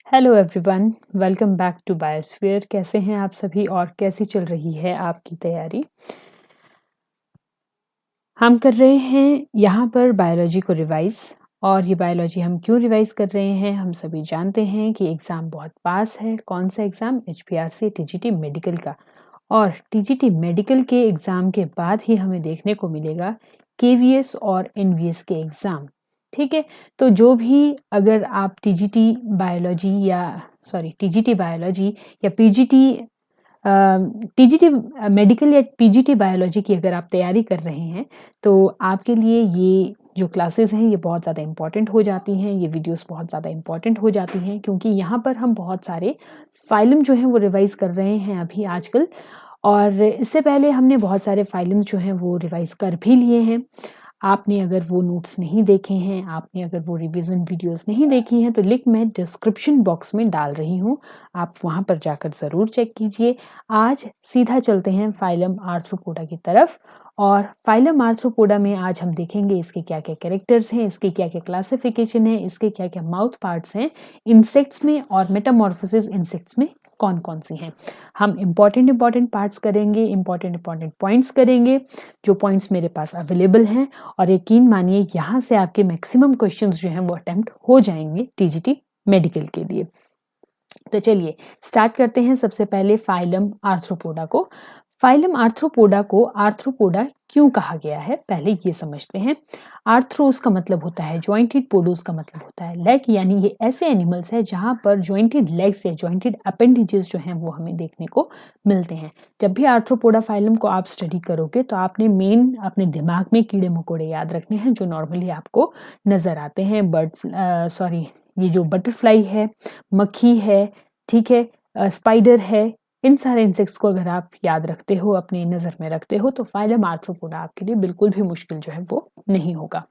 Hello everyone, welcome back to biosphere. कैसे हैं आप सभी और कैसी चल रही है आपकी तैयारी। हम कर रहे हैं यहाँ पर बायोलॉजी को रिवाइज। और ये बायोलॉजी हम क्यों रिवाइज कर रहे हैं, हम सभी जानते हैं कि एग्ज़ाम बहुत पास है। कौन सा एग्ज़ाम? HPRC TGT मेडिकल का। और TGT मेडिकल के एग्ज़ाम के बाद ही हमें देखने को मिलेगा KVS और NVS के एग्ज़ाम। ठीक है, तो जो भी अगर आप TGT बायोलॉजी या TGT मेडिकल या PGT बायोलॉजी की अगर आप तैयारी कर रहे हैं तो आपके लिए ये जो क्लासेस हैं ये बहुत ज़्यादा इम्पॉर्टेंट हो जाती हैं, ये वीडियोस बहुत ज़्यादा इम्पॉर्टेंट हो जाती हैं, क्योंकि यहाँ पर हम बहुत सारे फाइलम जो हैं वो रिवाइज़ कर रहे हैं अभी आजकल। और इससे पहले हमने बहुत सारे फाइलम जो हैं वो रिवाइज़ कर भी लिए हैं। आपने अगर वो नोट्स नहीं देखे हैं, आपने अगर वो रिवीजन वीडियोस नहीं देखी हैं, तो लिंक मैं डिस्क्रिप्शन बॉक्स में डाल रही हूँ, आप वहाँ पर जाकर ज़रूर चेक कीजिए। आज सीधा चलते हैं फाइलम आर्थ्रोपोडा की तरफ। और फाइलम आर्थ्रोपोडा में आज हम देखेंगे इसके क्या क्या कैरेक्टर्स हैं, इसके क्या क्या क्लासिफिकेशन है, इसके क्या क्या माउथ पार्ट्स हैं इंसेक्ट्स में, और मेटामॉर्फोसिस इंसेक्ट्स में कौन कौन सी हैं। हम इम्पॉर्टेंट पार्ट्स करेंगे, इम्पॉर्टेंट पॉइंट्स करेंगे, जो पॉइंट्स मेरे पास अवेलेबल हैं। और यकीन मानिए यहाँ से आपके मैक्सिमम क्वेश्चंस जो हैं वो अटेम्प्ट हो जाएंगे TGT मेडिकल के लिए। तो चलिए स्टार्ट करते हैं सबसे पहले फाइलम आर्थ्रोपोडा को। फाइलम आर्थ्रोपोडा को आर्थ्रोपोडा क्यों कहा गया है, पहले ये समझते हैं। आर्थ्रोस का मतलब होता है जॉइंटेड, पोडोस का मतलब होता है लेग, यानी ये ऐसे एनिमल्स हैं जहां पर जॉइंटेड लेग्स या जॉइंटेड अपेंडिजेस जो हैं वो हमें देखने को मिलते हैं। जब भी आर्थ्रोपोडा फाइलम को आप स्टडी करोगे तो आपने मेन अपने दिमाग में कीड़े मकोड़े याद रखने हैं जो नॉर्मली आपको नजर आते हैं। ये जो बटरफ्लाई है, मक्खी है, ठीक है, स्पाइडर है, इन सारे इंसेक्ट्स को अगर आप याद रखते हो, अपनी नज़र में रखते हो, तो फाइलम आर्थ्रोपोडा आपके लिए बिल्कुल भी मुश्किल जो है वो नहीं होगा।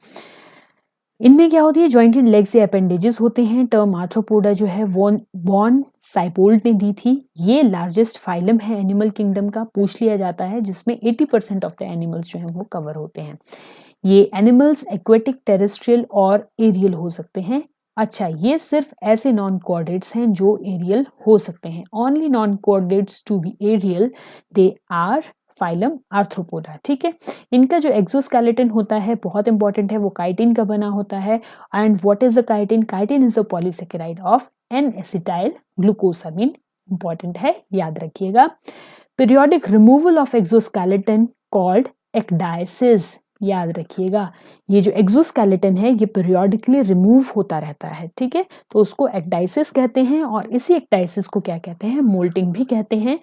इनमें क्या होती है, जॉइंटेड लेग्स या अपेंडेजेस होते हैं। टर्म आर्थ्रोपोडा जो है वॉन साइपोल्ड ने दी थी। ये लार्जेस्ट फाइलम है एनिमल किंगडम का, पूछ लिया जाता है, जिसमें 80% ऑफ द एनिमल्स जो हैं वो कवर होते हैं। ये एनिमल्स एक्वेटिक, टेरेस्ट्रियल और एरियल हो सकते हैं। अच्छा, ये सिर्फ ऐसे नॉन कोऑर्डिनेट्स हैं जो एरियल हो सकते हैं। Only non coordinates to be aerial, they are phylum Arthropoda. ठीक है, इनका जो एक्सोस्केलेटन होता है बहुत इंपॉर्टेंट है, वो काइटिन का बना होता है। And what is the chitin? Chitin is a polysaccharide of N acetyl glucosamine. Important है, याद रखिएगा। Periodic removal of exoskeleton called ecdysis. याद रखिएगा, ये जो एक्सोस्केलेटन है ये पीरियोडिकली रिमूव होता रहता है। ठीक है, तो उसको एक्डाइसिस कहते हैं, और इसी एक्डाइसिस को क्या कहते हैं? मोल्टिंग भी कहते हैं।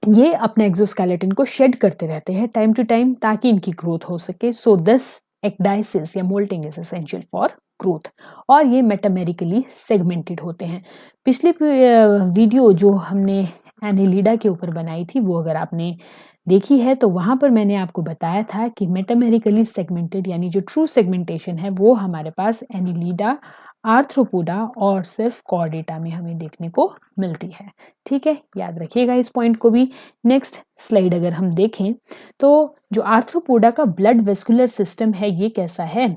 ये अपने एक्सोस्केलेटन को शेड करते रहते हैं टाइम टू टाइम, ताकि इनकी ग्रोथ हो सके। सो दिस एक्डाइसिस या molting is essential for growth. और ये मेटामेरिकली सेगमेंटेड होते हैं। पिछली वीडियो जो हमने एनिलिडा के ऊपर बनाई थी, वो अगर आपने देखी है तो वहां पर मैंने आपको बताया था कि मेटामेरिकली सेगमेंटेड यानी जो ट्रू सेगमेंटेशन है वो हमारे पास एनिलिडा, आर्थ्रोपोडा और सिर्फ कॉर्डेटा में हमें देखने को मिलती है। ठीक है, याद रखिएगा इस पॉइंट को भी। नेक्स्ट स्लाइड अगर हम देखें तो जो आर्थ्रोपोडा का ब्लड वेस्कुलर सिस्टम है ये कैसा है?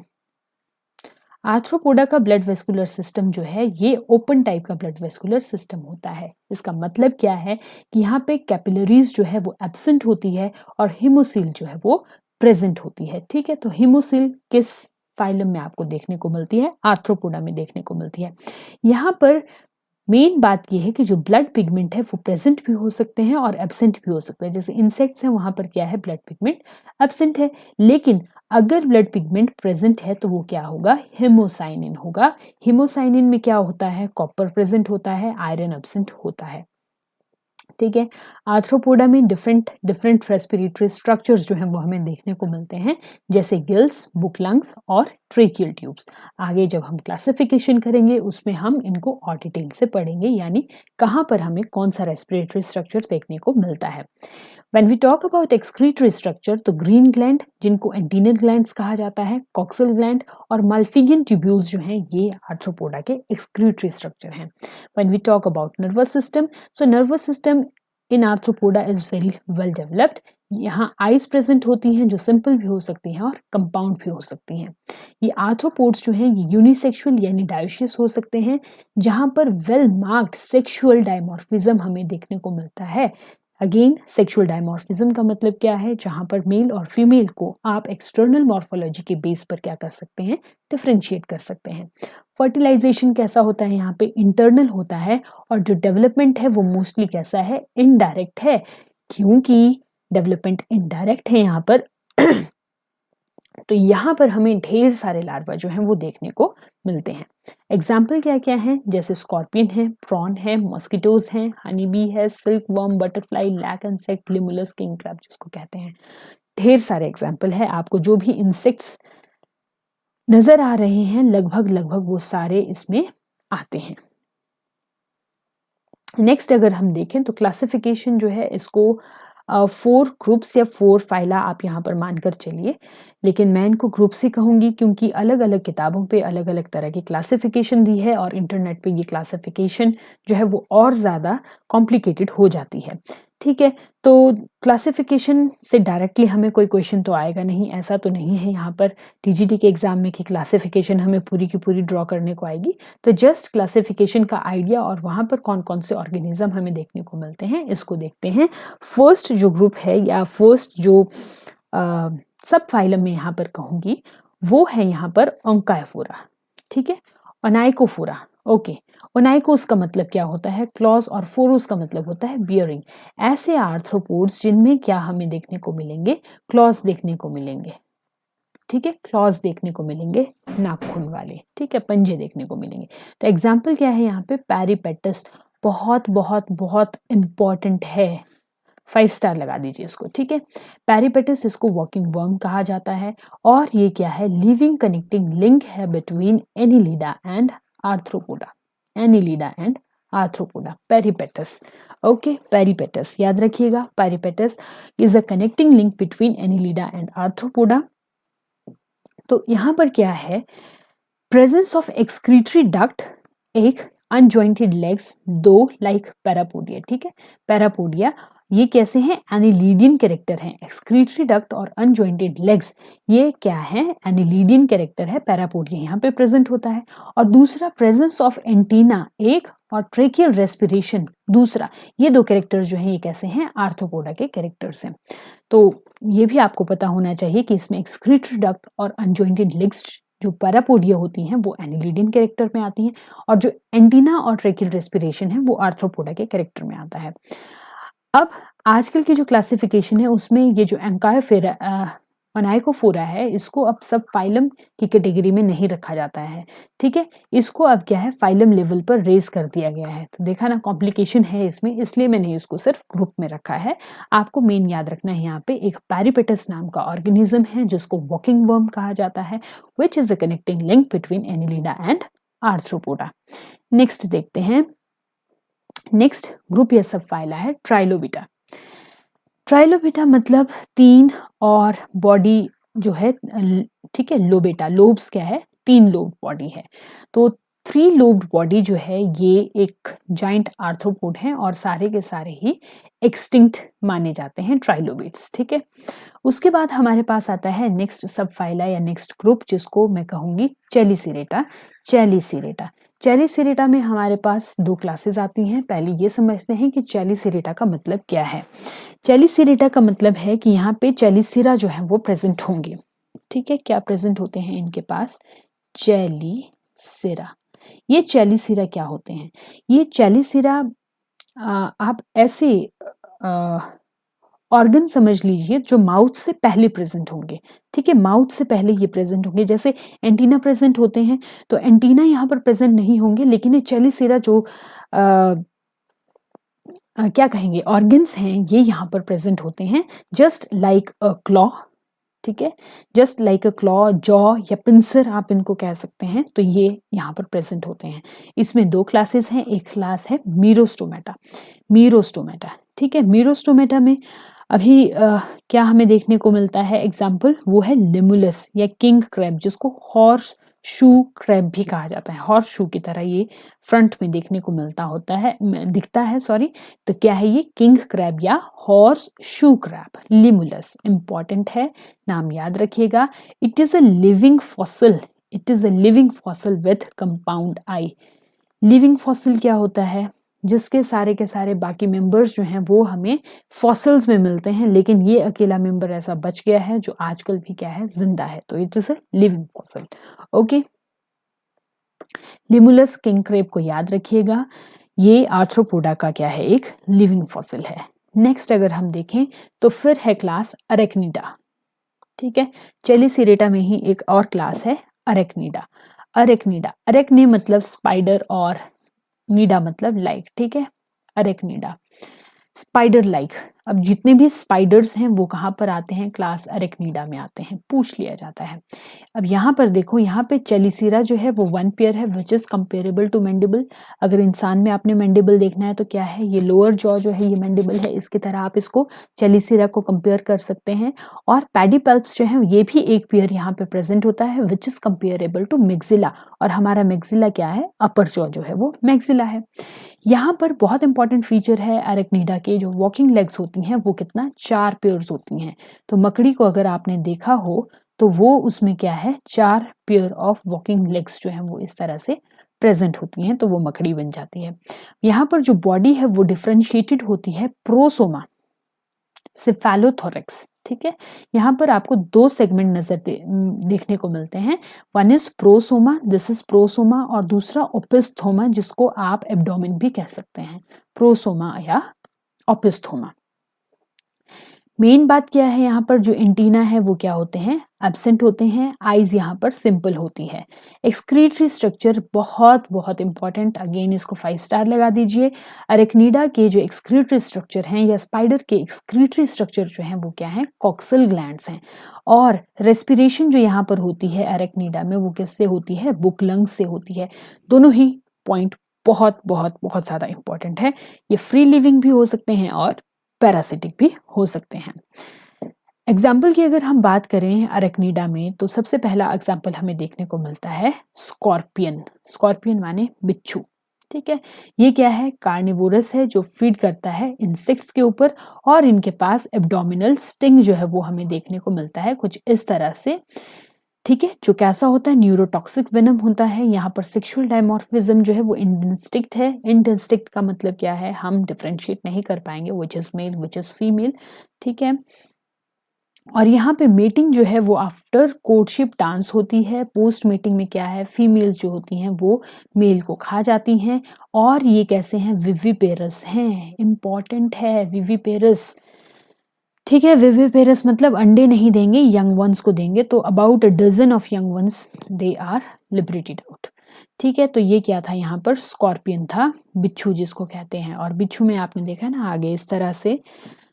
आर्थ्रोपोडा का ब्लड वेस्कुलर सिस्टम जो है ये ओपन टाइप का ब्लड वेस्कुलर सिस्टम होता है। इसका मतलब क्या है कि यहाँ पे कैपिलरीज जो है वो एब्सेंट होती है और हिमोसिल जो है वो प्रेजेंट होती है। ठीक है, तो हिमोसिल किस फाइलम में आपको देखने को मिलती है? आर्थ्रोपोडा में देखने को मिलती है। यहाँ पर मेन बात यह है कि जो ब्लड पिगमेंट है वो प्रेजेंट भी हो सकते हैं और एब्सेंट भी हो सकते हैं। जैसे इंसेक्ट्स हैं, वहां पर क्या है? ब्लड पिगमेंट एब्सेंट है। लेकिन अगर ब्लड पिगमेंट प्रेजेंट है तो वो क्या होगा? हेमोसाइनिन होगा। हेमोसाइनिन में क्या होता है? कॉपर प्रेजेंट होता है, आयरन एब्सेंट होता है। ठीक है, आर्थ्रोपोडा में डिफरेंट रेस्पिरेटरी स्ट्रक्चर्स जो हैं वो हमें देखने को मिलते हैं, जैसे गिल्स, बुक लंग्स और ट्रेकियल ट्यूब्स। आगे जब हम क्लासिफिकेशन करेंगे उसमें हम इनको और डिटेल से पढ़ेंगे, यानी कहाँ पर हमें कौन सा रेस्पिरेटरी स्ट्रक्चर देखने को मिलता है। When we talk about excretory structure, तो ग्रीन ग्लैंड, जिनको एंटीनल ग्लैंड्स कहा जाता है, कॉक्सल ग्लैंड और मल्फिगियन ट्यूब्यूल्स जो हैं ये आर्थ्रोपोडा के एक्सक्रीटरी स्ट्रक्चर हैं। When we talk about nervous system, so nervous system in arthropoda is very well developed. यहाँ आइज प्रेजेंट होती हैं जो सिंपल भी हो सकती हैं और कंपाउंड भी हो सकती हैं। ये आर्थ्रोपोड्स जो हैं ये यूनिसेक्सुअल यानी डायोशियस हो सकते हैं, जहाँ पर वेल मार्क्ड सेक्सुअल डायमॉर्फिज्म हमें देखने को मिलता है। अगेन सेक्सुअल डायमॉर्फिज्म का मतलब क्या है, जहाँ पर मेल और फीमेल को आप एक्सटर्नल मॉर्फोलॉजी के बेस पर क्या कर सकते हैं, डिफरेंशिएट कर सकते हैं। फर्टिलाइजेशन कैसा होता है, यहाँ पे इंटरनल होता है, और जो डेवलपमेंट है वो मोस्टली कैसा है, इनडायरेक्ट है। क्योंकि डेवलपमेंट इनडायरेक्ट है यहाँ पर तो यहाँ पर हमें ढेर सारे लार्वा जो हैं वो देखने को मिलते हैं। एग्जाम्पल क्या क्या हैं, जैसे स्कॉर्पियन है, प्रॉन है, मॉस्किटोज हैं, हनी बी है, silk worm, butterfly, lac insect, Limulus, king crab जिसको कहते हैं। ढेर सारे एग्जाम्पल है, आपको जो भी इंसेक्ट्स नजर आ रहे हैं लगभग वो सारे इसमें आते हैं। नेक्स्ट अगर हम देखें तो क्लासिफिकेशन जो है इसको 4 ग्रुप्स या 4 फाइला आप यहाँ पर मानकर चलिए, लेकिन मैं इनको ग्रुप्स ही कहूँगी क्योंकि अलग अलग किताबों पे अलग अलग तरह की क्लासिफिकेशन दी है और इंटरनेट पे ये क्लासिफिकेशन जो है वो और ज़्यादा कॉम्प्लिकेटेड हो जाती है। ठीक है, तो क्लासिफिकेशन से डायरेक्टली हमें कोई क्वेश्चन तो आएगा नहीं, ऐसा तो नहीं है यहाँ पर टीजीटी के एग्जाम में कि क्लासिफिकेशन हमें पूरी की पूरी ड्रॉ करने को आएगी। तो जस्ट क्लासिफिकेशन का आइडिया और वहाँ पर कौन कौन से ऑर्गेनिज्म हमें देखने को मिलते हैं इसको देखते हैं। फर्स्ट जो ग्रुप है या फर्स्ट जो सब फाइलम में यहाँ पर कहूँगी वो है यहाँ पर ओंकायोफोरा। ठीक है, ओनाइकोफोरा। ओके, ओनाइकोस का मतलब क्या होता है, क्लॉज, और फोरोस का मतलब होता है बियरिंग। ऐसे आर्थ्रोपोड्स जिनमें क्या हमें देखने को मिलेंगे, क्लॉज देखने को मिलेंगे। ठीक है, क्लॉज देखने को मिलेंगे, नाखून वाले। ठीक है, पंजे देखने को मिलेंगे। तो एग्जाम्पल क्या है यहाँ पे, पैरीपेटस, बहुत बहुत बहुत इंपॉर्टेंट है, 5 स्टार लगा दीजिए इसको। ठीक है, पैरीपेटस इसको वॉकिंग वर्म कहा जाता है, और ये क्या है, लिविंग कनेक्टिंग लिंक है between Annelida and Arthropoda. Annelida and Arthropoda, Peripatus. Okay, Peripatus याद रखिएगा, Peripatus is a connecting link between Annelida and Arthropoda. तो यहाँ पर क्या है, प्रेजेंस ऑफ एक्सक्रीटरी डक्ट, एक अनजॉइंटेड लेग्स, 2 लाइक पैरापोडिया। ठीक है, पैरापोडिया ये कैसे हैं, एनिलीडियन कैरेक्टर हैं। एक्सक्रीटरी डक्ट और अनजॉइंटेड लेग्स ये क्या है, एनिलीडियन कैरेक्टर है, पैरापोडिया यहाँ पे प्रेजेंट होता है। और दूसरा प्रेजेंस ऑफ एंटीना एक, और ट्रेकियल रेस्पिरेशन दूसरा, ये 2 कैरेक्टर्स जो हैं ये कैसे हैं, आर्थ्रोपोडा के कैरेक्टर्स हैं। तो ये भी आपको पता होना चाहिए कि इसमें एक्सक्रीटरी डक्ट और अनजॉइंटेड लेग्स जो पैरापोडिया होती हैं वो एनिलिडियन कैरेक्टर में आती हैं, और जो एंटीना और ट्रेकियल रेस्पिरेशन है वो आर्थ्रोपोडा के कैरेक्टर में आता है। अब आजकल की जो क्लासिफिकेशन है उसमें ये जो ओनाइकोफोरा है इसको अब सब फाइलम की कैटेगरी में नहीं रखा जाता है। ठीक है, इसको अब क्या है, फाइलम लेवल पर रेज कर दिया गया है। तो देखा ना, कॉम्प्लिकेशन है इसमें, इसलिए मैंने इसको सिर्फ ग्रुप में रखा है। आपको मेन याद रखना है यहाँ पे एक पैरीपेटस नाम का ऑर्गेनिज्म है जिसको वॉकिंग वर्म कहा जाता है, which is a connecting link between Annelida and arthropoda. Next देखते हैं, नेक्स्ट ग्रुप या सब फाइला है ट्राइलोबिटा। ट्राइलोबिटा मतलब 3 और बॉडी जो है, ठीक है, लोबेटा, लोब्स क्या है, 3 लोब बॉडी है। तो 3 लोब्ड बॉडी जो है ये एक जाइंट आर्थ्रोपोड है और सारे के सारे ही एक्सटिंक्ट माने जाते हैं, ट्राइलोबिट्स। ठीक है, उसके बाद हमारे पास आता है नेक्स्ट सब फाइला या नेक्स्ट ग्रुप जिसको मैं कहूँगी चेलिसिरेटा। चेलिसिरेटा, चेलिसिरेटा में हमारे पास 2 क्लासेस आती हैं। पहले ये समझते हैं कि चेलिसिरेटा का मतलब क्या है। चेलिसिरेटा का मतलब है कि यहाँ पे चेलिसिरा जो है वो प्रेजेंट होंगे। ठीक है, क्या प्रेजेंट होते हैं इनके पास, चेलिसिरा। ये चेलिसिरा क्या होते हैं, ये चेलिसिरा आप ऐसे ऑर्गन समझ लीजिए जो माउथ से पहले प्रेजेंट होंगे। ठीक है, माउथ से पहले ये प्रेजेंट होंगे, जैसे एंटीना प्रेजेंट होते हैं तो एंटीना यहाँ पर प्रेजेंट नहीं होंगे, लेकिन ये चेलिसिरा जो क्या कहेंगे ऑर्गन्स हैं ये यहाँ पर प्रेजेंट होते हैं, जस्ट लाइक अ क्लॉ। ठीक है, just like a claw, jaw या पिंसर आप इनको कह सकते हैं, तो ये यहाँ पर प्रेजेंट होते हैं। इसमें 2 क्लासेस हैं, एक क्लास है मीरोस्टोमेटा। मीरोस्टोमेटा, ठीक है, मीरोस्टोमेटा में अभी क्या हमें देखने को मिलता है, एग्जाम्पल वो है लिमुलस या किंग क्रैब जिसको हॉर्स शू क्रैब भी कहा जाता है। हॉर्स शू की तरह ये फ्रंट में देखने को दिखता है सॉरी। तो क्या है ये? किंग क्रैब या horse shoe crab. Limulus important है, नाम याद रखिएगा। It is a living fossil, it is a living fossil with compound I. Living fossil क्या होता है? जिसके सारे के सारे बाकी मेंबर्स जो हैं वो हमें फॉसिल्स में मिलते हैं, लेकिन ये अकेला मेंबर ऐसा बच गया है जो आजकल भी क्या है? जिंदा है। तो it is a living fossil. Okay, Limulus king crab को याद रखिएगा, ये आर्थ्रोपोडा का क्या है? एक लिविंग फॉसिल है। नेक्स्ट अगर हम देखें तो फिर है क्लास अरेक्निडा। ठीक है, चेलिसीरेटा में ही एक और क्लास है अरेक्निडा। अरेक्निडा, अरेक्ने मतलब स्पाइडर और नीडा मतलब लाइक। ठीक है, अरेक्निडा स्पाइडर लाइक। अब जितने भी स्पाइडर्स हैं वो कहाँ पर आते हैं? क्लास अरेक्निडा में आते हैं, पूछ लिया जाता है। अब यहाँ पर देखो, यहाँ पे चेलिसीरा जो है वो वन पेयर है which is comparable to mandible. अगर इंसान में आपने मैंडिबल देखना है तो क्या है? ये लोअर जॉ जो है ये मैंडिबल है, इसकी तरह आप इसको चेलिसीरा को कंपेयर कर सकते हैं। और पैडीपल्प्स जो है ये भी एक पेयर यहाँ पे प्रेजेंट होता है which is comparable to maxilla. और हमारा मैक्सिला क्या है? अपर जॉ जो है वो मैक्सिला है। यहाँ पर बहुत इंपॉर्टेंट फीचर है अरेक्निडा के, जो वॉकिंग लेग्स होती हैं वो कितना? 4 पेयर्स होती हैं। तो मकड़ी को अगर आपने देखा हो तो वो उसमें क्या है? 4 पेयर ऑफ वॉकिंग लेग्स जो हैं वो इस तरह से प्रेजेंट होती हैं, तो वो मकड़ी बन जाती है। यहाँ पर जो बॉडी है वो डिफ्रेंशिएटेड होती है प्रोसोमा, सिफेलोथोरैक्स। ठीक है, यहाँ पर आपको 2 सेगमेंट देखने को मिलते हैं। One is prosoma, this is prosoma, और दूसरा ओपिस्थोमा, जिसको आप एब्डोमेन भी कह सकते हैं, प्रोसोमा या ओपिस्थोमा। मेन बात क्या है? यहाँ पर जो एंटीना है वो क्या होते हैं? एब्सेंट होते हैं। आईज यहाँ पर सिंपल होती है। एक्सक्रीटरी स्ट्रक्चर बहुत बहुत इंपॉर्टेंट, अगेन इसको 5 स्टार लगा दीजिए। अरेक्निडा के जो एक्सक्रीटरी स्ट्रक्चर हैं या स्पाइडर के एक्सक्रीटरी स्ट्रक्चर जो हैं वो क्या है? कॉक्सल ग्लैंड्स हैं। और रेस्पिरेशन जो यहाँ पर होती है अरेक्निडा में वो किससे होती है? बुक लंग्स से होती है। दोनों ही पॉइंट बहुत बहुत बहुत ज़्यादा इंपॉर्टेंट है। ये फ्री लिविंग भी हो सकते हैं और पैरासिटिक भी हो सकते हैं। एग्जाम्पल की अगर हम बात करें अरेक्निडा में तो सबसे पहला एग्जाम्पल हमें देखने को मिलता है स्कॉर्पियन। स्कॉर्पियन माने बिच्छू। ठीक है, ये क्या है? कार्निवोरस है जो फीड करता है इंसेक्ट्स के ऊपर, और इनके पास एब्डोमिनल स्टिंग जो है वो हमें देखने को मिलता है कुछ इस तरह से। ठीक है, जो कैसा होता है? न्यूरोटॉक्सिक वेनम होता है। यहाँ पर सेक्सुअल डायमॉर्फिज्म जो है वो इंडिस्टिंक्ट है। इंडिस्टिंक्ट का मतलब क्या है? हम डिफरेंशिएट नहीं कर पाएंगे which is male which is female. ठीक है, और यहाँ पे मेटिंग जो है वो आफ्टर कोर्टशिप डांस होती है। पोस्ट मेटिंग में क्या है? फीमेल्स जो होती हैं वो मेल को खा जाती हैं। और ये कैसे हैं? विविपेरस हैं। इंपॉर्टेंट है विविपेरस। ठीक है, विविपेरस मतलब अंडे नहीं देंगे, यंग वंस को देंगे। तो about a dozen of young ones they are liberated out. ठीक है, तो ये क्या था? यहाँ पर स्कॉर्पियन था, बिच्छू जिसको कहते हैं। और बिच्छू में आपने देखा ना आगे इस तरह से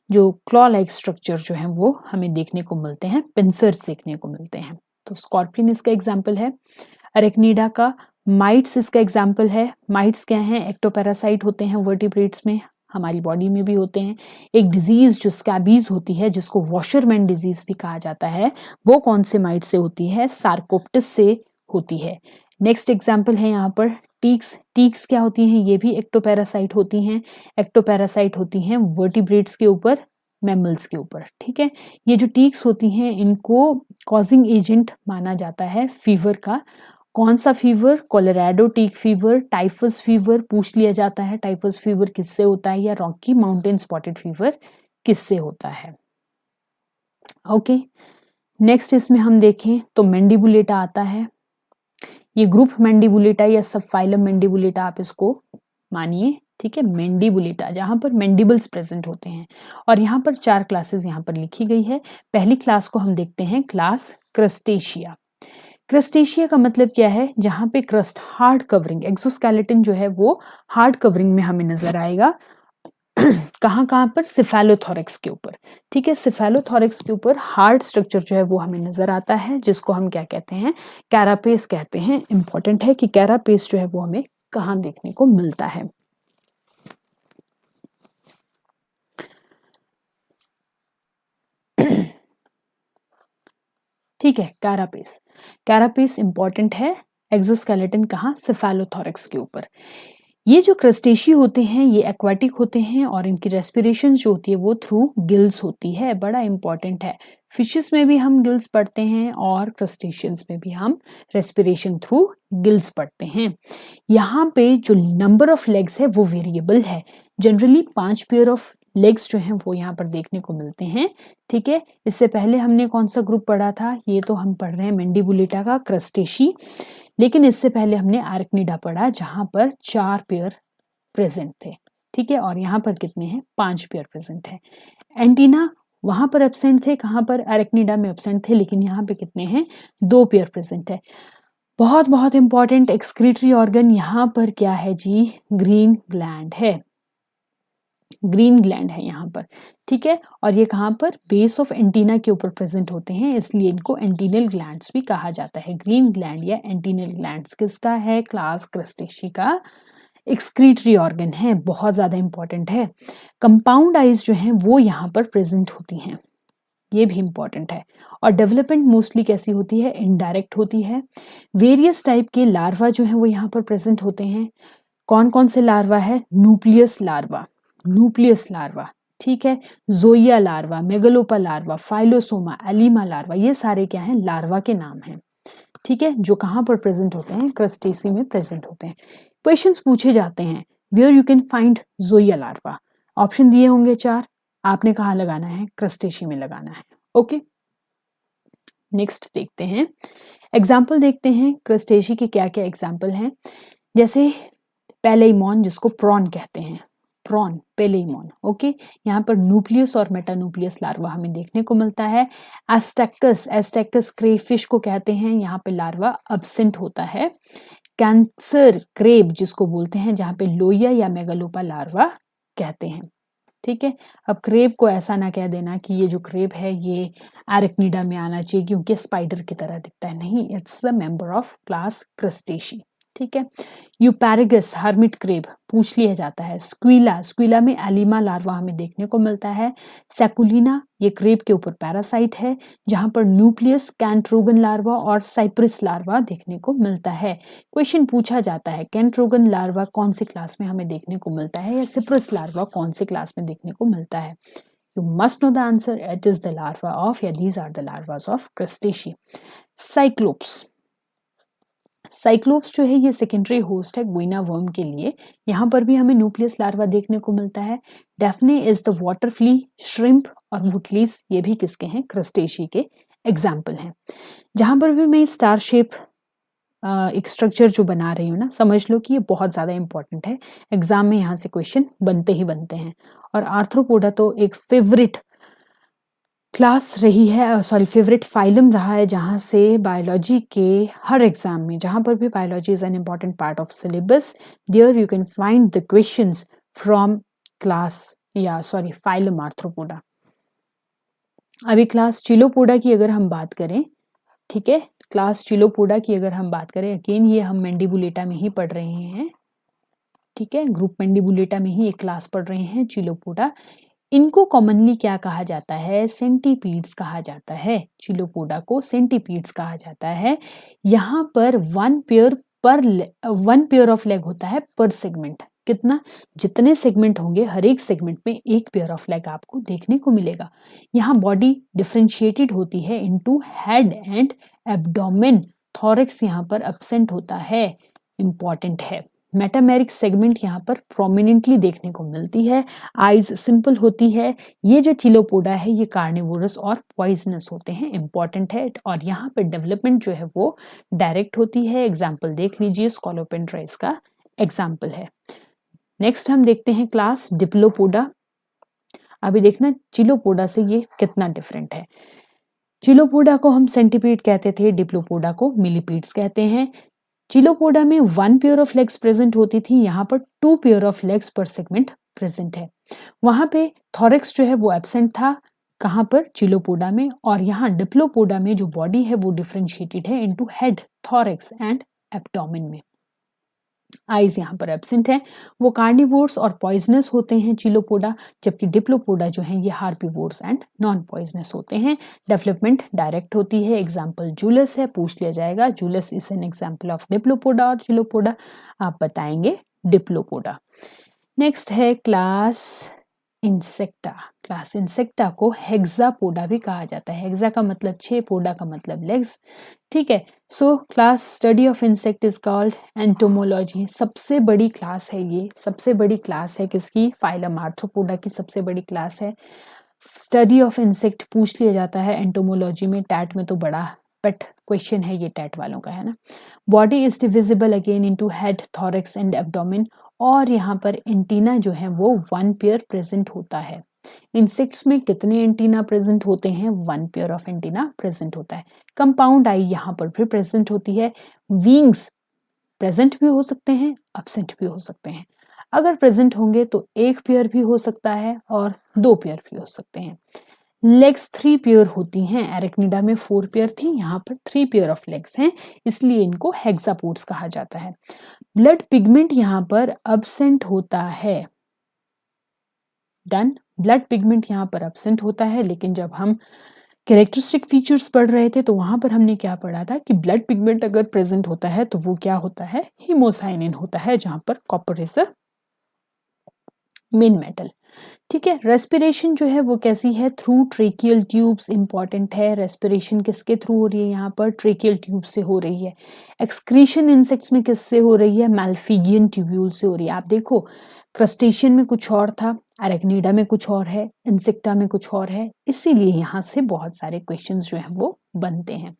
जो क्लॉ लाइक स्ट्रक्चर जो है वो हमें देखने को मिलते हैं, पिंसर्स देखने को मिलते हैं। तो स्कॉर्पियन इसका एग्जाम्पल है। अरेक्निडा का माइट्स इसका एग्जाम्पल है। माइट्स क्या हैं? एक्टोपैरासाइट होते हैं वर्टिब्रेट्स में, हमारी बॉडी में भी होते हैं। एक डिजीज जो स्कैबीज होती है जिसको वॉशरमैन डिजीज भी कहा जाता है, वो कौन से माइट से होती है? सार्कोप्टिस से होती है। नेक्स्ट एग्जाम्पल है यहाँ पर टीक्स। टीक्स क्या होती हैं? ये भी एक्टोपैरासाइट होती हैं। एक्टोपैरासाइट होती हैं वर्टिब्रेट्स के ऊपर, मैमल्स के ऊपर। ठीक है, ये जो टीक्स होती हैं इनको कॉजिंग एजेंट माना जाता है फीवर का। कौन सा fever? Colorado tick fever, typhus fever पूछ लिया जाता है। टाइफस फीवर किससे होता है? या रॉकी माउंटेन स्पॉटेड फीवर किससे होता है? ओके, नेक्स्ट इसमें हम देखें तो मैंडिबुलेटा आता है। ये ग्रुप मैंडिबुलेटा या सब फाइलम मैंडिबुलेटा आप इसको मानिए। ठीक है, मैंडिबुलेटा जहां पर मैंडिबल्स प्रेजेंट होते हैं। और यहाँ पर 4 क्लासेस यहाँ पर लिखी गई है। पहली क्लास को हम देखते हैं, क्लास क्रस्टेशिया। क्रस्टेशिया का मतलब क्या है? जहां पे क्रस्ट हार्ड कवरिंग, एक्सोस्केलेटन जो है वो हार्ड कवरिंग में हमें नजर आएगा। कहाँ कहाँ पर? सिफेलोथोरैक्स के ऊपर। ठीक है, सिफेलोथोरैक्स के ऊपर हार्ड स्ट्रक्चर जो है वो हमें नजर आता है, जिसको हम क्या कहते हैं? कैरापेस कहते हैं। इंपॉर्टेंट है कि कैरापेस जो है वो हमें कहाँ देखने को मिलता है। ठीक है। कैरापेस, कैरापेस इंपॉर्टेंट है। एक्सोस्केलेटन कहाँ? सेफेलोथोरैक्स के ऊपर। ये जो क्रस्टेशी होते हैं ये एक्वाटिक होते हैं और इनकी रेस्पिरेशन जो होती है वो थ्रू गिल्स होती है, बड़ा इंपॉर्टेंट है। फिशेस में भी हम गिल्स पढ़ते हैं और क्रस्टेशियंस में भी हम रेस्पिरेशन थ्रू गिल्स पढ़ते हैं। यहाँ पे जो नंबर ऑफ लेग्स है वो वेरिएबल है। जनरली 5 पेयर ऑफ लेग्स जो हैं वो यहाँ पर देखने को मिलते हैं। ठीक है, इससे पहले हमने कौन सा ग्रुप पढ़ा था? ये तो हम पढ़ रहे हैं मैंडिबुलेटा का, क्रस्टेशी। लेकिन इससे पहले हमने आर्कनिडा पढ़ा जहां पर 4 पेयर प्रेजेंट थे। ठीक है, और यहाँ पर कितने हैं? 5 पेयर प्रेजेंट है। एंटीना वहां पर एब्सेंट थे, कहां पर? आर्कनिडा में एब्सेंट थे, लेकिन यहाँ पे कितने हैं? 2 पेयर प्रेजेंट है। बहुत बहुत इंपॉर्टेंट एक्सक्रीटरी ऑर्गन यहाँ पर क्या है जी? ग्रीन ग्लैंड है, ग्रीन ग्लैंड है यहाँ पर। ठीक है, और ये कहाँ पर? बेस ऑफ एंटीना के ऊपर प्रेजेंट होते हैं, इसलिए इनको एंटीनल ग्लैंड्स भी कहा जाता है। ग्रीन ग्लैंड या एंटीनल ग्लैंड्स किसका है? क्लास क्रस्टेशी का एक्सक्रीटरी ऑर्गन है, बहुत ज्यादा इंपॉर्टेंट है। कंपाउंड आइज जो हैं वो यहाँ पर प्रेजेंट होती हैं, ये भी इंपॉर्टेंट है। और डेवलपमेंट मोस्टली कैसी होती है? इनडायरेक्ट होती है। वेरियस टाइप के लार्वा जो हैं वो यहाँ पर प्रेजेंट होते हैं। कौन कौन से लार्वा है? न्यूक्लियस लार्वा, न्यूक्लियस लार्वा, ठीक है, जोइया लार्वा, मेगलोपा लार्वा, फाइलोसोमा, एलिमा लार्वा, ये सारे क्या हैं? लार्वा के नाम हैं। ठीक है, जो कहाँ पर प्रेजेंट होते हैं? क्रस्टेसी में प्रेजेंट होते हैं। क्वेश्चंस पूछे जाते हैं, where you can find zoea larva. Option दिए होंगे 4, आपने कहाँ लगाना है? क्रस्टेसी में लगाना है। ओके, नेक्स्ट देखते हैं, एग्जाम्पल देखते हैं क्रस्टेसी के क्या क्या एग्जाम्पल हैं। जैसे पेलेइमॉन, जिसको प्रॉन कहते हैं, प्रॉन, पेलेइमॉन। ओके, यहाँ पर न्यूक्लियस और मेटान्यूक्लियस लार्वा हमें देखने को मिलता है। एस्टेकस, एस्टेकस क्रेफिश को कहते हैं, यहाँ पे लार्वा अब्सेंट होता है। कैंसर क्रेब जिसको बोलते हैं, जहाँ पे लोया या मेगालोपा लार्वा कहते हैं। ठीक है, अब क्रेब को ऐसा ना कह देना कि ये जो क्रेब है ये एरिकनिडा में आना चाहिए क्योंकि स्पाइडर की तरह दिखता है, नहीं, it's a member of class Crustacea. ठीक है, यूपैरेगस, हर्मिट क्रेब पूछ लिया जाता है। स्क्विला, स्क्विला में एलिमा लार्वा हमें देखने को मिलता है। सेकुलिना, ये क्रेब के ऊपर पैरासाइट है, जहां पर न्यूक्लियस, कैंट्रोगन लार्वा और साइप्रस लार्वा देखने को मिलता है। क्वेश्चन पूछा जाता है, कैंट्रोगन लार्वा कौन सी क्लास में हमें देखने को मिलता है, या साइप्रस लार्वा कौन सी क्लास में देखने को मिलता है? You must know the answer. It is the larva of, या these are the larvas of crustacea. Cyclops, cyclops जो है ये सेकेंडरी होस्ट है गुइना वर्म के लिए। यहाँ पर भी हमें न्यूक्लियस लार्वा देखने को मिलता है। Daphne is the water flea, shrimp और वुटलीस ये भी किसके हैं? क्रस्टेशी के एग्जाम्पल हैं। जहां पर भी मैं स्टार शेप एक स्ट्रक्चर जो बना रही हूँ ना, समझ लो कि ये बहुत ज़्यादा इंपॉर्टेंट है, एग्जाम में यहाँ से क्वेश्चन बनते ही बनते हैं। और आर्थ्रोपोडा तो एक फेवरेट क्लास रही है, सॉरी फेवरेट फाइलम रहा है, जहाँ से बायोलॉजी के हर एग्जाम में, जहाँ पर भी biology is an important part of syllabus, there you can find the questions from class या सॉरी फाइलम आर्थ्रोपोडा। अभी क्लास चिलोपोडा की अगर हम बात करें, ठीक है, क्लास चिलोपोडा की अगर हम बात करें, अगेन ये हम मैंडिबुलेटा में ही पढ़ रहे हैं। ठीक है, ग्रुप मैंडिबुलेटा में ही एक क्लास पढ़ रहे हैं, चिलोपोडा। इनको कॉमनली क्या कहा जाता है? सेंटीपीड्स कहा जाता है। चिलोपोडा को सेंटीपीड्स कहा जाता है। यहाँ पर 1 पेयर ऑफ लेग होता है पर सेगमेंट। कितना? जितने सेगमेंट होंगे हर एक सेगमेंट में 1 पेयर ऑफ लेग आपको देखने को मिलेगा। यहाँ बॉडी डिफरेंशिएटेड होती है into head and abdomen. Thorax यहाँ पर एब्सेंट होता है, इंपॉर्टेंट है। मेटामेरिक सेगमेंट यहाँ पर प्रोमिनेंटली देखने को मिलती है। आइज सिंपल होती है। ये जो चिलोपोडा है ये कार्निवोरस और पॉइजनस होते हैं, इंपॉर्टेंट है। और यहाँ पर डेवलपमेंट जो है वो डायरेक्ट होती है। एग्जाम्पल देख लीजिए, स्कोलोपेंड्रा का एग्जाम्पल है। नेक्स्ट हम देखते हैं क्लास डिप्लोपोडा। अभी देखना चिलोपोडा से ये कितना डिफरेंट है। चिलोपोडा को हम सेंटीपीड कहते थे, डिप्लोपोडा को मिलीपीड्स कहते हैं। चिलोपोडा में 1 पेयर ऑफ लेग्स प्रेजेंट होती थी, यहाँ पर 2 पेयर ऑफ लेग्स पर सेगमेंट प्रेजेंट है। वहां पे थॉरैक्स जो है वो एब्सेंट था, कहाँ पर? चिलोपोडा में। और यहाँ डिप्लोपोडा में जो बॉडी है वो डिफरेंशिएटेड है into head, thorax and abdomen में। आइज यहाँ पर एब्सेंट है। वो कार्निवोर्स और पॉइजनस होते हैं चिलोपोडा, जबकि डिप्लोपोडा जो है ये हार्पिवोर्स एंड नॉन पॉइजनस होते हैं। डेवलपमेंट डायरेक्ट होती है। एग्जाम्पल जूलस है, पूछ लिया जाएगा jealous is an example of Diplopoda और चिलोपोडा, आप बताएंगे डिप्लोपोडा। नेक्स्ट है क्लास इंसेक्टा। क्लास इंसेक्टा को हेक्सापोडा भी कहा जाता है। हेक्सा का मतलब 6, पोडा का मतलब लेग्स, ठीक है। So class study of insect is called entomology. सबसे बड़ी क्लास है ये, सबसे बड़ी क्लास है किसकी? फाइलम आर्थ्रोपोडा की सबसे बड़ी क्लास है। स्टडी ऑफ इंसेक्ट पूछ लिया जाता है एंटोमोलॉजी में, टैट में तो बड़ा पेट क्वेश्चन है ये, टैट वालों का है ना। Body is divisible again into head, thorax and abdomen, और यहाँ पर एंटीना जो है वो 1 पेयर प्रेजेंट होता है। इंसेक्ट्स में कितने एंटीना प्रेजेंट होते हैं? 1 पेयर ऑफ एंटीना प्रेजेंट होता है। कंपाउंड आई यहाँ पर भी प्रेजेंट होती है। विंग्स प्रेजेंट भी हो सकते हैं, एब्सेंट भी हो सकते हैं। अगर प्रेजेंट होंगे तो 1 पेयर भी हो सकता है और 2 पेयर भी हो सकते हैं। लेग्स 3 पेयर होती हैं। एरेक्निडा में 4 पेयर थी, यहाँ पर 3 पेयर ऑफ लेग्स हैं, इसलिए इनको हेक्सापोड्स कहा जाता है। ब्लड पिगमेंट यहाँ पर एब्सेंट होता है। डन। ब्लड पिगमेंट यहाँ पर एब्सेंट होता है, लेकिन जब हम कैरेक्टरिस्टिक फीचर्स पढ़ रहे थे तो वहां पर हमने क्या पढ़ा था कि ब्लड पिगमेंट अगर प्रेजेंट होता है तो वो क्या होता है? हीमोसाइनिन होता है, जहां पर copper is a main metal, ठीक है। रेस्पिरेशन जो है वो कैसी है? थ्रू ट्रेकियल ट्यूब्स, इंपॉर्टेंट है। रेस्पिरेशन किसके थ्रू हो रही है? यहाँ पर ट्रेकियल ट्यूब से हो रही है। एक्सक्रीशन इंसेक्ट्स में किससे हो रही है? मैल्फिगियन ट्यूब्यूल से हो रही है। आप देखो क्रस्टेशियन में कुछ और था, एरेक्निडा में कुछ और है, इंसेक्टा में कुछ और है, इसीलिए यहाँ से बहुत सारे क्वेश्चंस जो हैं वो बनते हैं।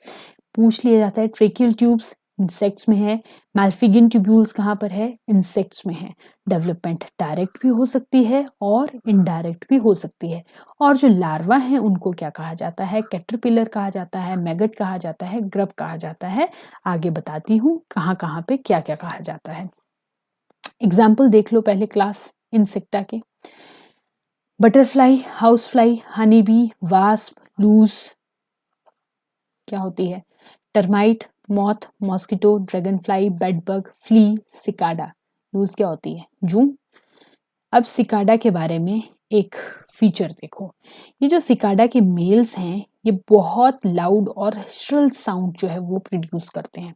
पूछ लिया जाता है ट्रेकियल ट्यूब्स इंसेक्ट्स में है, मैल्फिगियन ट्यूब्यूल्स कहाँ पर है? इंसेक्ट्स में है। डेवलपमेंट डायरेक्ट भी हो सकती है और इनडायरेक्ट भी हो सकती है। और जो लार्वा हैं उनको क्या कहा जाता है? कैटरपिलर कहा जाता है, मैगट कहा जाता है, ग्रब कहा जाता है। आगे बताती हूँ कहाँ कहाँ पे क्या क्या कहा जाता है। एग्जाम्पल देख लो पहले क्लास इंसेक्टा के। Butterfly, house fly, honey bee, wasp, louse क्या होती है? Termite, moth, mosquito, dragonfly, bedbug, flea, cicada. Louse क्या होती है? जू। अब सिकाडा के बारे में एक फीचर देखो। ये जो सिकाडा के मेल्स हैं ये बहुत लाउड और श्रिल साउंड जो है वो प्रोड्यूस करते हैं।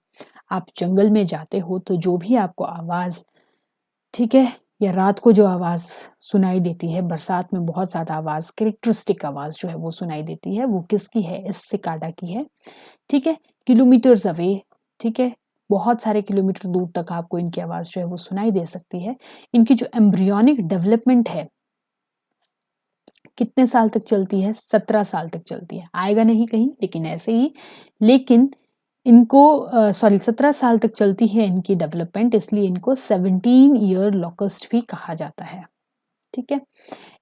आप जंगल में जाते हो तो जो भी आपको आवाज, ठीक है, या रात को जो आवाज सुनाई देती है, बरसात में बहुत ज्यादा आवाज, कैरेक्टरिस्टिक आवाज जो है वो सुनाई देती है, वो किसकी है? इस सिकाडा की है, ठीक है। किलोमीटर्स अवे, ठीक है, बहुत सारे किलोमीटर दूर तक आपको इनकी आवाज जो है वो सुनाई दे सकती है। इनकी जो एम्ब्रियोनिक डेवलपमेंट है कितने साल तक चलती है? 17 साल तक चलती है। आएगा नहीं कहीं, लेकिन ऐसे ही, लेकिन इनको 17 साल तक चलती है इनकी डेवलपमेंट, इसलिए इनको 17 ईयर लॉकस्ट भी कहा जाता है, ठीक है।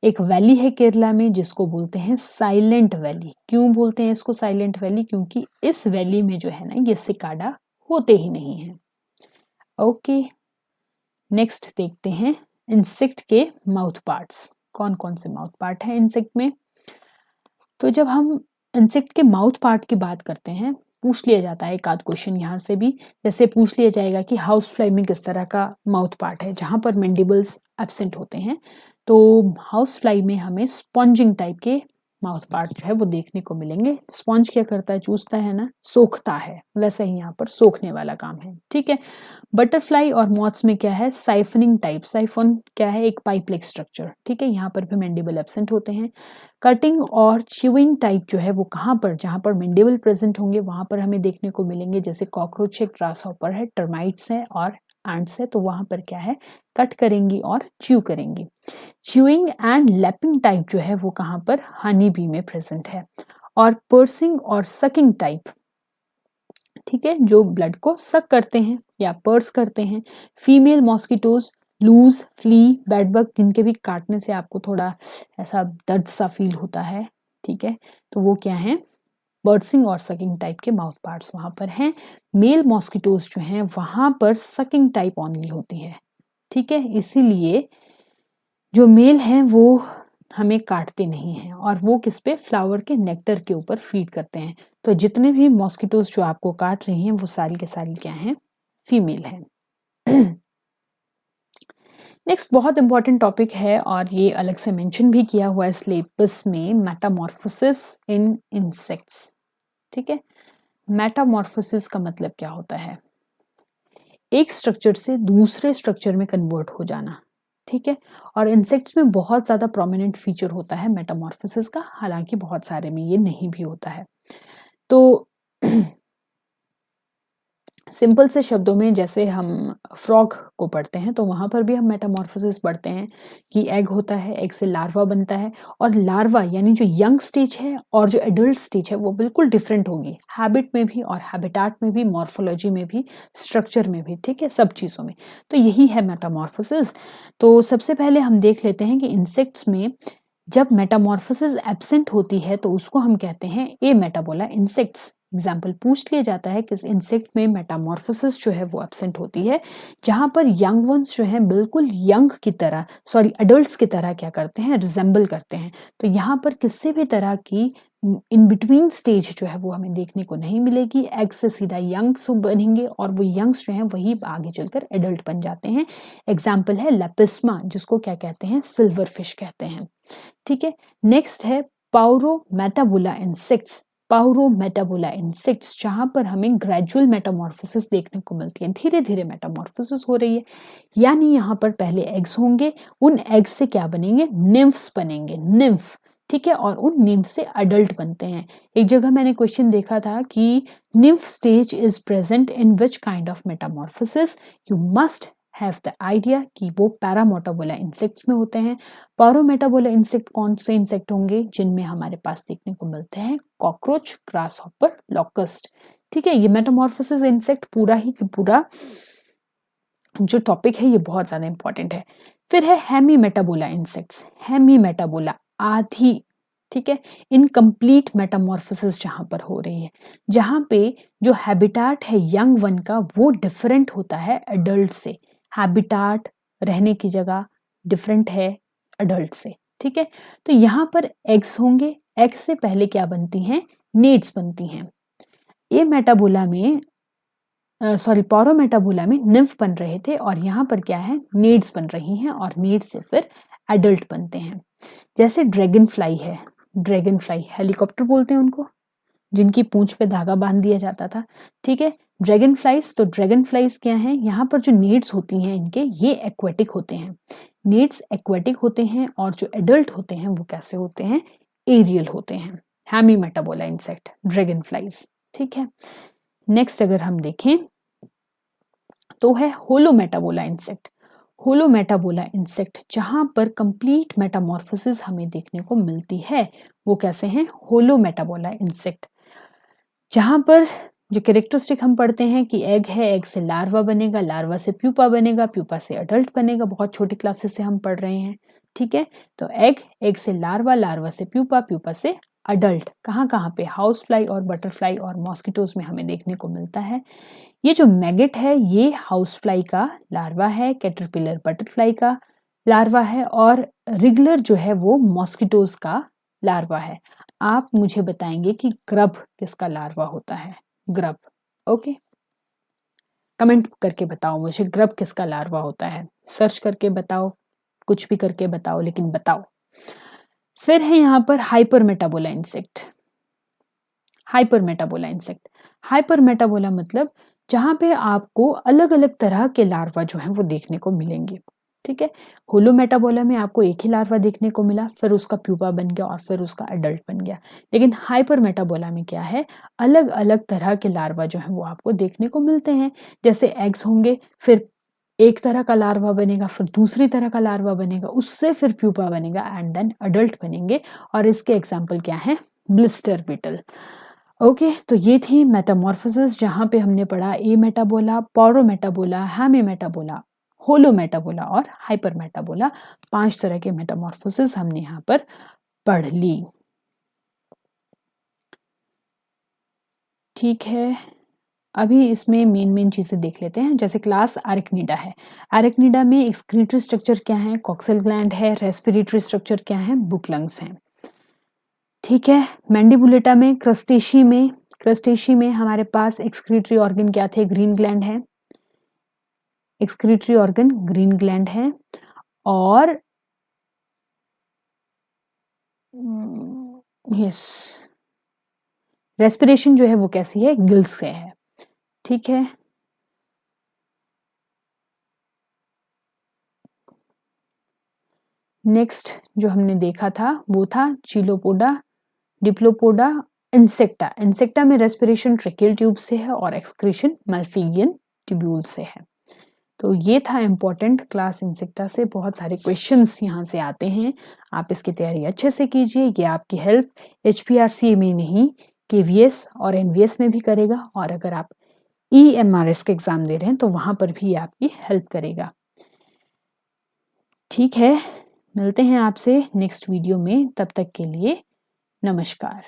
एक वैली है केरला में जिसको बोलते हैं साइलेंट वैली। क्यों बोलते हैं इसको साइलेंट वैली? क्योंकि इस वैली में जो है ना ये सिकाडा होते ही नहीं है। ओके, नेक्स्ट देखते हैं इंसेक्ट के माउथ पार्ट्स। कौन कौन से माउथ पार्ट हैं इंसेक्ट में? तो जब हम इंसेक्ट के माउथ पार्ट की बात करते हैं, पूछ लिया जाता है एक आध क्वेश्चन यहाँ से भी, जैसे पूछ लिया जाएगा कि हाउस फ्लाई में किस तरह का माउथ पार्ट है जहाँ पर मैंडिबल्स एब्सेंट होते हैं। तो हाउस फ्लाई में हमें स्पॉन्जिंग टाइप के माउथ पार्ट जो है वो देखने को मिलेंगे। स्पॉन्ज क्या करता है? चूसता है ना, सोखता है, वैसे ही यहाँ पर सोखने वाला काम है, ठीक है। बटरफ्लाई और मॉथ्स में क्या है? Siphoning type. साइफन क्या है? एक पाइप लाइक स्ट्रक्चर, ठीक है, यहाँ पर भी मैंडिबल एब्सेंट होते हैं। कटिंग और च्यूइंग टाइप जो है वो कहाँ पर? जहाँ पर मैंडिबल प्रेजेंट होंगे वहां पर हमें देखने को मिलेंगे, जैसे कॉकरोच है, ग्रासहॉपर है, टर्माइट्स है और एंट्स है, तो वहां पर क्या है? कट करेंगी और च्यू करेंगी। च्यूइंग एंड लैपिंग टाइप जो है वो कहाँ पर? हनी बी में प्रेजेंट है। और पर्सिंग और सकिंग टाइप, ठीक है, जो ब्लड को सक करते हैं या पर्स करते हैं। Female mosquitoes, loose, flee, bedbug, जिनके भी काटने से आपको थोड़ा ऐसा दर्द सा फील होता है, ठीक है, तो वो क्या है? बर्ड्सिंग और सकिंग टाइप के माउथ पार्ट्स वहां पर हैं। मेल मॉस्किटोज जो हैं वहां पर सकिंग टाइप ओनली होती है, ठीक है, इसीलिए जो मेल हैं वो हमें काटते नहीं हैं और वो किस पे? फ्लावर के नेक्टर के ऊपर फीड करते हैं। तो जितने भी मॉस्किटोज जो आपको काट रही हैं वो सारी के सारी क्या हैं? फीमेल हैं। नेक्स्ट बहुत इंपॉर्टेंट टॉपिक है और ये अलग से मेंशन भी किया हुआ है सिलेबस में, मेटामॉर्फोसिस इन इंसेक्ट्स। ठीक है, मेटामॉर्फोसिस का मतलब क्या होता है? एक स्ट्रक्चर से दूसरे स्ट्रक्चर में कन्वर्ट हो जाना। ठीक है, और इंसेक्ट्स में बहुत ज़्यादा प्रोमिनेंट फीचर होता है मेटामॉर्फोसिस का, हालांकि बहुत सारे में ये नहीं भी होता है। तो सिंपल से शब्दों में जैसे हम फ्रॉग को पढ़ते हैं तो वहाँ पर भी हम मेटामॉर्फोसिस पढ़ते हैं कि एग होता है, एग से लार्वा बनता है, और लार्वा यानी जो यंग स्टेज है और जो एडल्ट स्टेज है वो बिल्कुल डिफरेंट होगी, हैबिट में भी और हैबिटाट में भी, मॉर्फोलॉजी में भी, स्ट्रक्चर में भी। ठीक है, सब चीज़ों में। तो यही है मेटामॉर्फोसिस। तो सबसे पहले हम देख लेते हैं कि इंसेक्ट्स में जब मेटामॉर्फोसिस एब्सेंट होती है तो उसको हम कहते हैं ए मेटाबोला इंसेक्ट्स। एग्जाम्पल पूछ लिया जाता है किस इंसेक्ट में मेटामॉर्फोसिस जो है वो एब्सेंट होती है, जहां पर यंग वंस जो है बिल्कुल यंग की तरह, सॉरी एडल्ट्स की तरह क्या करते हैं, रिजेंबल करते हैं। तो यहाँ पर किसी भी तरह की इन बिटवीन स्टेज जो है वो हमें देखने को नहीं मिलेगी। एग से सीधा यंग्स बनेंगे और वो यंग्स जो हैं वही आगे चलकर एडल्ट बन जाते हैं। एग्जाम्पल है लेपिस्मा, जिसको क्या कहते हैं, सिल्वर फिश कहते हैं। ठीक है, नेक्स्ट है पाउरोमेटाबुला इंसेक्ट्स। पाउरोमेटाबुला इंसेक्ट्स जहां पर हमें ग्रेजुअल मेटामॉर्फोसिस देखने को मिलती है, धीरे धीरे मेटामॉर्फोसिस हो रही है। यानी यहाँ पर पहले एग्स होंगे, उन एग्स से क्या बनेंगे, निम्फ्स बनेंगे, निम्फ। ठीक है, और उन निम्फ से अडल्ट बनते हैं। एक जगह मैंने क्वेश्चन देखा था कि nymph stage is present in which kind of metamorphosis, you must have the idea कि वो पैरामोटाबुला इंसेक्ट्स में होते हैं। पारोमेटाबोला इंसेक्ट कौन से इंसेक्ट होंगे, जिनमें हमारे पास देखने को मिलते हैं कॉकरोच, ग्रासहॉपर, लॉकस्ट। ठीक है, ये मेटामॉर्फोसिस इंसेक्ट पूरा ही पूरा जो टॉपिक है ये बहुत ज्यादा इंपॉर्टेंट है। फिर है हेमी मेटाबोला इंसेक्ट्स। हेमी मेटाबोला आधी, ठीक है, इनकम्प्लीट मेटामॉर्फोसिस जहां पर हो रही है, जहां पे जो हैबिटाट है यंग वन का वो डिफरेंट होता है एडल्ट से। हैबिटाट, रहने की जगह डिफरेंट है एडल्ट से। ठीक है, तो यहाँ पर एग्स होंगे, एग से पहले क्या बनती हैं, नीड्स बनती हैं। ये मेटाबोला में सॉरी पारोमेटाबोला में निम्फ बन रहे थे और यहाँ पर क्या है, नीड्स बन रही हैं और नीड्स से फिर एडल्ट बनते हैं। जैसे ड्रैगन फ्लाई है, ड्रैगन फ्लाई हेलीकॉप्टर बोलते हैं उनको, जिनकी पूंछ पे धागा बांध दिया जाता था। ठीक है, ड्रैगन फ्लाइज, तो ड्रैगन फ्लाइज क्या हैं, यहाँ पर जो नीड्स होती हैं इनके, ये एक्वेटिक होते हैं। नीड्स एक्वेटिक होते हैं और जो एडल्ट होते हैं वो कैसे होते हैं, एरियल होते हैं। हैमी मेटाबोला इंसेक्ट ड्रैगन फ्लाइज। ठीक है, नेक्स्ट अगर हम देखें तो है होलो मेटाबोला इंसेक्ट। होलो मेटाबोला इंसेक्ट जहां पर कंप्लीट मेटामॉर्फोसिस हमें देखने को मिलती है, वो कैसे हैं, होलो मेटाबोला इंसेक्ट। जहां पर जो कैरेक्टरिस्टिक हम पढ़ते हैं कि एग है, एग से लार्वा बनेगा, लार्वा से प्यूपा बनेगा, प्यूपा से अडल्ट बनेगा, बहुत छोटी क्लासेस से हम पढ़ रहे हैं। ठीक है, तो एग, एग से लार्वा, लार्वा से प्यूपा, प्यूपा से अडल्ट कहाँ कहाँ पे, हाउस फ्लाई और बटरफ्लाई और मॉस्किटोज में हमें देखने को मिलता है। ये जो मैगेट है ये हाउस फ्लाई का लार्वा है, कैटरपिलर बटरफ्लाई का लार्वा है, और रिगलर जो है वो मॉस्किटोज का लार्वा है। आप मुझे बताएंगे कि ग्रब किसका लार्वा होता है, ग्रब। ओके, कमेंट करके बताओ मुझे ग्रब किसका लार्वा होता है, सर्च करके बताओ, कुछ भी करके बताओ, लेकिन बताओ। फिर है यहाँ पर hypermetabola insect. Hypermetabola insect, hypermetabola मतलब जहां पे आपको अलग अलग तरह के लार्वा जो हैं वो देखने को मिलेंगे। ठीक है, होलो मेटाबोला में आपको एक ही लार्वा देखने को मिला, फिर उसका प्यूपा बन गया और फिर उसका अडल्ट बन गया। लेकिन हाइपर मेटाबोला में क्या है, अलग अलग तरह के लार्वा जो हैं वो आपको देखने को मिलते हैं। जैसे एग्स होंगे, फिर एक तरह का लार्वा बनेगा, फिर दूसरी तरह का लार्वा बनेगा, उससे फिर प्यूपा बनेगा एंड देन अडल्ट बनेंगे। और इसके एग्जाम्पल क्या है, ब्लिस्टर बीटल। ओके, तो ये थी मेटामॉर्फोसिस जहां पे हमने पढ़ा ए मेटाबोला, पॉरो मेटाबोला, हैमी मेटाबोला, होलो मेटाबोला और हाइपर मेटाबोला। 5 तरह के मेटामॉर्फोसिस हमने यहाँ पर पढ़ ली। ठीक है, अभी इसमें मेन चीजें देख लेते हैं। जैसे क्लास एरेक्निडा है, एरेक्निडा में एक्सक्रीटरी स्ट्रक्चर क्या है, कॉक्सल ग्लैंड है, रेस्पिरेटरी स्ट्रक्चर क्या है, बुक लंग्स हैं। ठीक है, मैंडिबुलेटा में, क्रस्टेशी में हमारे पास एक्सक्रीटरी ऑर्गन क्या थे, ग्रीन ग्लैंड है, एक्सक्रीटरी ऑर्गन ग्रीन ग्लैंड है। और यस, रेस्पिरेशन जो है वो कैसी है, गिल्स से है। ठीक है, नेक्स्ट जो हमने देखा था वो था चिलोपोडा, डिप्लोपोडा, इंसेक्टा। इंसेक्टा में रेस्पिरेशन ट्रेकियल ट्यूब से है और एक्सक्रीशन मैल्फिगियन ट्यूब्यूल से है। तो ये था इम्पोर्टेंट क्लास इंसेक्टा से, बहुत सारे क्वेश्चंस यहाँ से आते हैं। आप इसकी तैयारी अच्छे से कीजिए, ये आपकी हेल्प HPRC में नहीं KVS और NVS में भी करेगा, और अगर आप EMRS के एग्ज़ाम दे रहे हैं तो वहाँ पर भी आपकी हेल्प करेगा। ठीक है, मिलते हैं आपसे नेक्स्ट वीडियो में, तब तक के लिए नमस्कार।